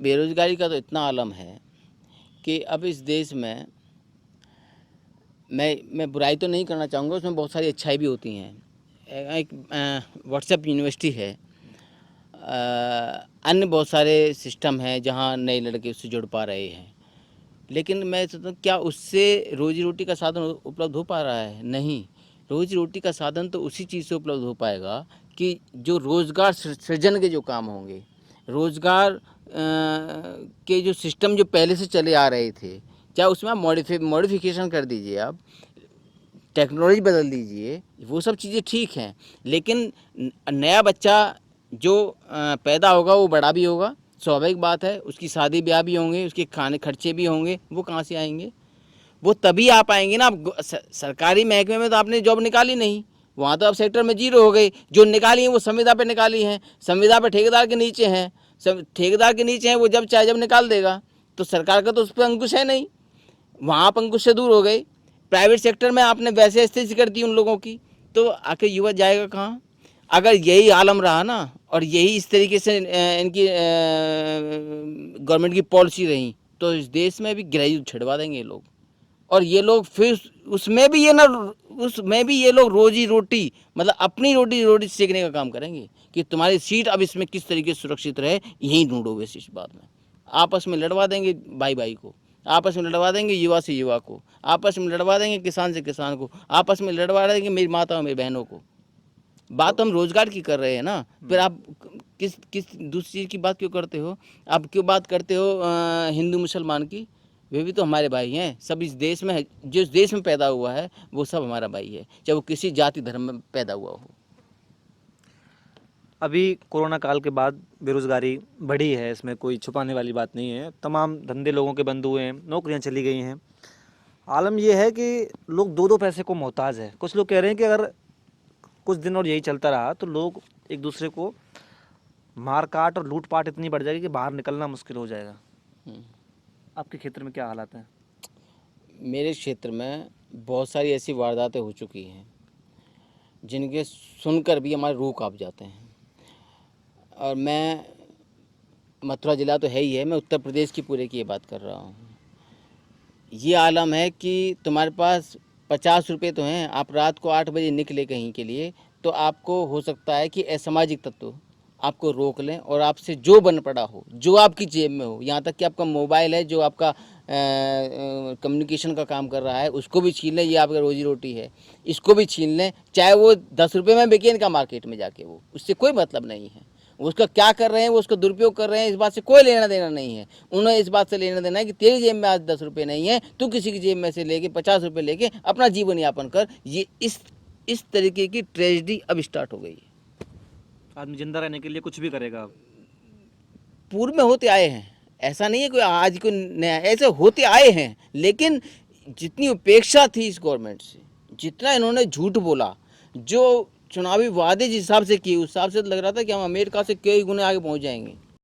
बेरोज़गारी का तो इतना आलम है कि अब इस देश में मैं बुराई तो नहीं करना चाहूँगा, उसमें बहुत सारी अच्छाई भी होती हैं। एक व्हाट्सएप यूनिवर्सिटी है, अन्य बहुत सारे सिस्टम हैं जहाँ नए लड़के उससे जुड़ पा रहे हैं। लेकिन मैं सोचता हूँ क्या उससे रोज़ी रोटी का साधन उपलब्ध हो पा रहा है? नहीं, रोज़ी रोटी का साधन तो उसी चीज़ से उपलब्ध हो पाएगा कि जो रोज़गार सृजन के जो काम होंगे, रोज़गार के जो सिस्टम जो पहले से चले आ रहे थे, चाहे उसमें आप मॉडिफिकेशन कर दीजिए, आप टेक्नोलॉजी बदल दीजिए, वो सब चीज़ें ठीक हैं। लेकिन नया बच्चा जो पैदा होगा वो बड़ा भी होगा, स्वाभाविक बात है। उसकी शादी ब्याह भी होंगे, उसके खाने खर्चे भी होंगे, वो कहाँ से आएंगे? वो तभी आ पाएंगे ना। अब सरकारी महकमे में तो आपने जॉब निकाली नहीं, वहाँ तो अब सेक्टर में जीरो हो गई। जो निकाली हैं वो संविदा पे निकाली हैं, संविदा पे ठेकेदार के नीचे हैं, सब ठेकेदार के नीचे हैं, वो जब चाहे जब निकाल देगा। तो सरकार का तो उस पर अंकुश है नहीं, वहाँ आप अंकुश से दूर हो गए। प्राइवेट सेक्टर में आपने वैसे स्थिति कर दी उन लोगों की, तो आखिर युवा जाएगा कहाँ? अगर यही आलम रहा ना, और यही इस तरीके से इनकी गवर्नमेंट की पॉलिसी रही, तो इस देश में भी ग्रेजुएट छिड़वा देंगे ये लोग। और ये लोग फिर उसमें भी ये लोग रोजी रोटी, मतलब अपनी रोटी रोटी सेकने का काम करेंगे कि तुम्हारी सीट अब इसमें किस तरीके से सुरक्षित रहे, यही ढूंढोगे इस बात में। आपस में लड़वा देंगे भाई भाई को, आपस में लड़वा देंगे युवा से युवा को, आपस में लड़वा देंगे किसान से किसान को, आपस में लड़वा देंगे मेरी माता और मेरी बहनों को। बात तो हम रोजगार की कर रहे हैं ना, फिर आप किस दूसरी चीज़ की बात क्यों करते हो? आप क्यों बात करते हो हिंदू मुसलमान की? वे भी तो हमारे भाई हैं। सब इस देश में है, जिस देश में पैदा हुआ है वो सब हमारा भाई है, चाहे वो किसी जाति धर्म में पैदा हुआ हो। अभी कोरोना काल के बाद बेरोज़गारी बढ़ी है, इसमें कोई छुपाने वाली बात नहीं है। तमाम धंधे लोगों के बंद हुए हैं, नौकरियां चली गई हैं। आलम यह है कि लोग दो दो पैसे को मोहताज है। कुछ लोग कह रहे हैं कि अगर कुछ दिन और यही चलता रहा तो लोग एक दूसरे को मारकाट और लूटपाट इतनी बढ़ जाएगी कि बाहर निकलना मुश्किल हो जाएगा। आपके क्षेत्र में क्या हालात हैं? मेरे क्षेत्र में बहुत सारी ऐसी वारदातें हो चुकी हैं जिनके सुनकर भी हमारे रूह कांप जाते हैं। और मैं, मथुरा ज़िला तो है ही है, मैं उत्तर प्रदेश की पूरे की ये बात कर रहा हूँ। ये आलम है कि तुम्हारे पास 50 रुपये तो हैं, आप रात को 8 बजे निकले कहीं के लिए, तो आपको हो सकता है कि असामाजिक तत्व आपको रोक लें और आपसे जो बन पड़ा हो, जो आपकी जेब में हो, यहाँ तक कि आपका मोबाइल है जो आपका कम्युनिकेशन का काम कर रहा है, उसको भी छीन लें। ये आपका रोजी रोटी है, इसको भी छीन लें, चाहे वो 10 रुपये में बिके इनका मार्केट में जाके, वो उससे कोई मतलब नहीं है। उसका क्या कर रहे हैं, वो उसका दुरुपयोग कर रहे हैं, इस बात से कोई लेना देना नहीं है। उन्हें इस बात से लेना देना है कि तेरी जेब में आज 10 रुपये नहीं है, तू किसी की जेब में से लेके 50 रुपये लेके अपना जीवन यापन कर। ये इस तरीके की ट्रेजेडी अब स्टार्ट हो गई है। आदमी जिंदा रहने के लिए कुछ भी करेगा अब। पूर्व में होते आए हैं, ऐसा नहीं है कोई आज कोई नया, ऐसे होते आए हैं। लेकिन जितनी उपेक्षा थी इस गवर्नमेंट से, जितना इन्होंने झूठ बोला, जो चुनावी वादे जिस हिसाब से किए, उस हिसाब से लग रहा था कि हम अमेरिका से कई गुने आगे पहुंच जाएंगे।